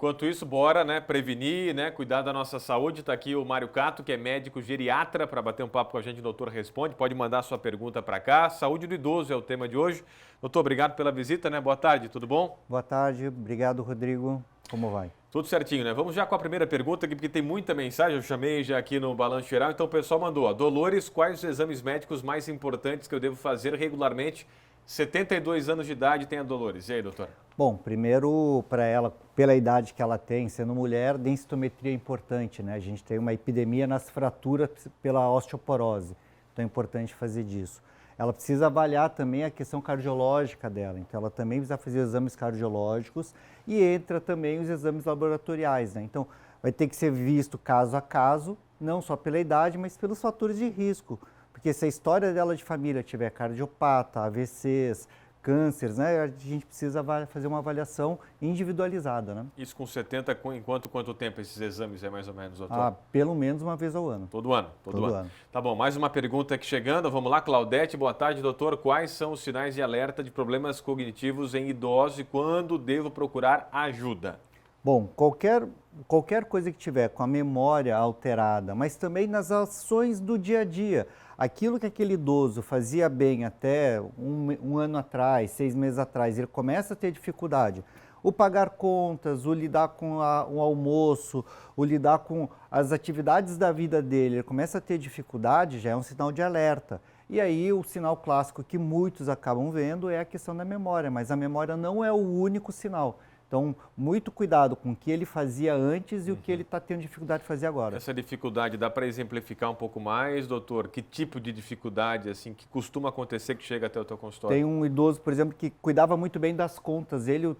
Enquanto isso, bora, né, prevenir, né, cuidar da nossa saúde. Está aqui o Mário Cato, que é médico geriatra, para bater um papo com a gente. O doutor responde, pode mandar sua pergunta para cá. Saúde do idoso é o tema de hoje. Doutor, obrigado pela visita, né? Boa tarde, tudo bom? Boa tarde, obrigado, Rodrigo. Como vai? Tudo certinho, né? Vamos já com a primeira pergunta aqui, porque tem muita mensagem. Eu chamei já aqui no Balanço Geral, então o pessoal mandou, ó, Dolores, quais os exames médicos mais importantes que eu devo fazer regularmente? 72 anos de idade tem a Dolores. E aí, doutor? Bom, primeiro, para ela, pela idade que ela tem, sendo mulher, densitometria é importante, né? A gente tem uma epidemia nas fraturas pela osteoporose, então é importante fazer disso. Ela precisa avaliar também a questão cardiológica dela, então ela também precisa fazer exames cardiológicos e entra também os exames laboratoriais, né? Então vai ter que ser visto caso a caso, não só pela idade, mas pelos fatores de risco, porque se a história dela de família tiver cardiopata, AVCs, cânceres, né, a gente precisa fazer uma avaliação individualizada, né? Isso com 70, quanto tempo esses exames é mais ou menos, doutor? Pelo menos uma vez ao ano. Todo ano? Todo ano. Tá bom, mais uma pergunta aqui chegando. Vamos lá, Claudete. Boa tarde, doutor. Quais são os sinais de alerta de problemas cognitivos em idosos e quando devo procurar ajuda? Bom, qualquer coisa que tiver com a memória alterada, mas também nas ações do dia a dia, aquilo que aquele idoso fazia bem até um ano atrás, 6 meses atrás, ele começa a ter dificuldade. O pagar contas, o lidar com o almoço, o lidar com as atividades da vida dele, ele começa a ter dificuldade, já é um sinal de alerta. E aí o sinal clássico que muitos acabam vendo é a questão da memória, mas a memória não é o único sinal. Então, muito cuidado com o que ele fazia antes e o que ele está tendo dificuldade de fazer agora. Essa dificuldade, dá para exemplificar um pouco mais, doutor? Que tipo de dificuldade, assim, que costuma acontecer que chega até o teu consultório? Tem um idoso, por exemplo, que cuidava muito bem das contas, ele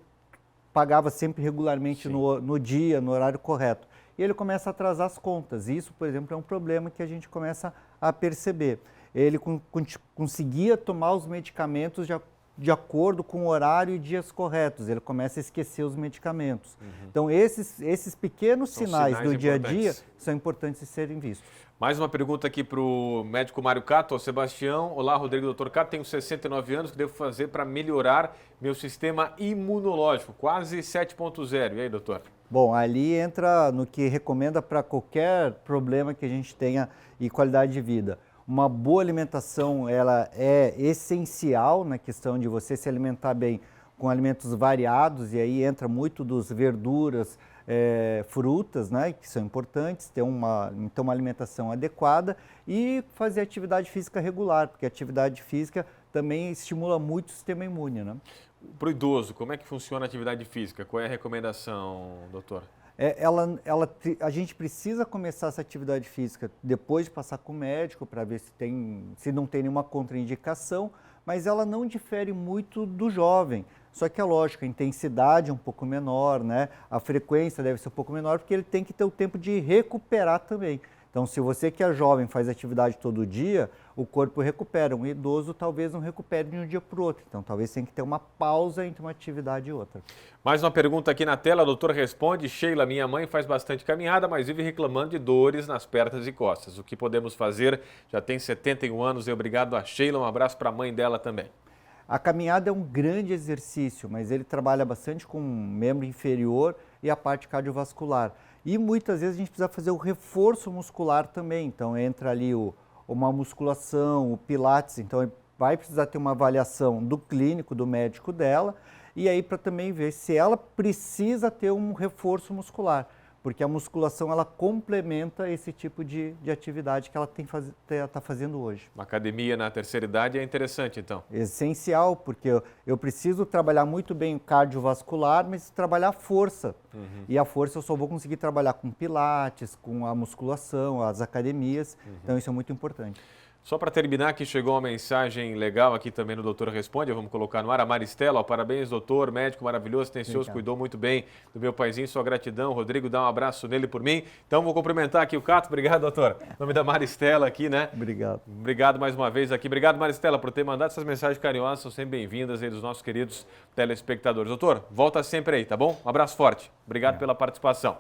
pagava sempre regularmente no dia, no horário correto. E ele começa a atrasar as contas. Isso, por exemplo, é um problema que a gente começa a perceber. Ele conseguia tomar os medicamentos de acordo com o horário e dias corretos, ele começa a esquecer os medicamentos. Então, esses pequenos sinais do dia a dia são importantes de serem vistos. Mais uma pergunta aqui para o médico Mário Cato, o Sebastião. Olá, Rodrigo, doutor Cato, tenho 69 anos, o que devo fazer para melhorar meu sistema imunológico? Quase 7.0. E aí, doutor? Bom, ali entra no que recomenda para qualquer problema que a gente tenha e qualidade de vida. Uma boa alimentação, ela é essencial na questão de você se alimentar bem com alimentos variados, e aí entra muito dos verduras, frutas, né, que são importantes, ter uma alimentação adequada e fazer atividade física regular, porque a atividade física também estimula muito o sistema imune, né? Para o idoso, como é que funciona a atividade física? Qual é a recomendação, doutor? A gente precisa começar essa atividade física depois de passar com o médico para ver se não tem nenhuma contraindicação, mas ela não difere muito do jovem. Só que é lógico, a intensidade é um pouco menor, né? A frequência deve ser um pouco menor, porque ele tem que ter o tempo de recuperar também. Então, se você que é jovem faz atividade todo dia, o corpo recupera. Um idoso talvez não recupere de um dia para o outro. Então, talvez tenha que ter uma pausa entre uma atividade e outra. Mais uma pergunta aqui na tela, a doutora responde. Sheila, minha mãe faz bastante caminhada, mas vive reclamando de dores nas pernas e costas. O que podemos fazer? Já tem 71 anos e obrigado a Sheila. Um abraço para a mãe dela também. A caminhada é um grande exercício, mas ele trabalha bastante com o membro inferior e a parte cardiovascular. E muitas vezes a gente precisa fazer o reforço muscular também. Então entra ali uma musculação, o pilates, então vai precisar ter uma avaliação do clínico, do médico dela, e aí para também ver se ela precisa ter um reforço muscular, porque a musculação ela complementa esse tipo de atividade que ela está fazendo hoje. Uma academia na terceira idade é interessante, então? Essencial, porque eu preciso trabalhar muito bem o cardiovascular, mas trabalhar a força. E a força eu só vou conseguir trabalhar com pilates, com a musculação, as academias, então isso é muito importante. Só para terminar, que chegou uma mensagem legal aqui também no Doutor Responde, vamos colocar no ar, a Maristela, parabéns doutor, médico maravilhoso, atencioso, cuidou muito bem do meu paizinho, sua gratidão, Rodrigo, dá um abraço nele por mim. Então vou cumprimentar aqui o Cato, obrigado doutor, em nome da Maristela aqui, né? Obrigado. Obrigado mais uma vez aqui, obrigado Maristela por ter mandado essas mensagens carinhosas, são sempre bem-vindas aí dos nossos queridos telespectadores. Doutor, volta sempre aí, tá bom? Um abraço forte, obrigado pela participação.